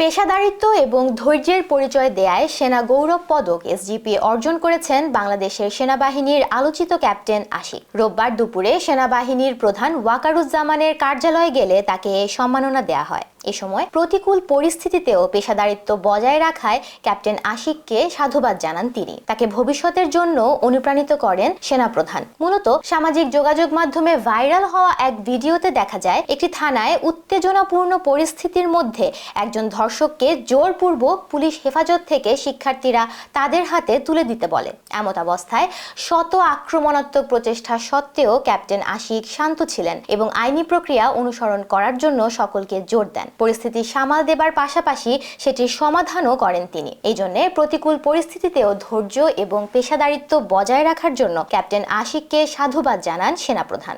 পেশাদারিত্ব এবং ধৈর্যের পরিচয় দেয়ায় সেনা গৌরব পদক এসজিপি অর্জন করেছেন বাংলাদেশের সেনাবাহিনীর আলোচিত ক্যাপ্টেন আশিক। রোববার দুপুরে সেনাবাহিনীর প্রধান ওয়াকারুজ্জামানের কার্যালয়ে গেলে তাকে এই সম্মাননা দেয়া হয়। এ সময় প্রতিকূল পরিস্থিতিতেও পেশাদারিত্ব বজায় রাখায় ক্যাপ্টেন আশিককে সাধুবাদ জানান তিনি। তাকে ভবিষ্যতের জন্য অনুপ্রাণিত করেন সেনাপ্রধান। মূলত সামাজিক যোগাযোগ মাধ্যমে ভাইরাল হওয়া এক ভিডিওতে দেখা যায় একটি থানায় উত্তেজনাপূর্ণ পরিস্থিতির মধ্যে একজন ধর্ষককে জোরপূর্বক পুলিশ হেফাজত থেকে শিক্ষার্থীরা তাদের হাতে তুলে দিতে বলে। এমত অবস্থায় শত আক্রমণাত্মক প্রচেষ্টা সত্ত্বেও ক্যাপ্টেন আশিক শান্ত ছিলেন এবং আইনি প্রক্রিয়া অনুসরণ করার জন্য সকলকে জোর দেন। পরিস্থিতি সামাল দেবার পাশাপাশি সেটির সমাধানও করেন তিনি। এই জন্য প্রতিকূল পরিস্থিতিতেও ধৈর্য এবং পেশাদারিত্ব বজায় রাখার জন্য ক্যাপ্টেন আশিককে সাধুবাদ জানান সেনাপ্রধান।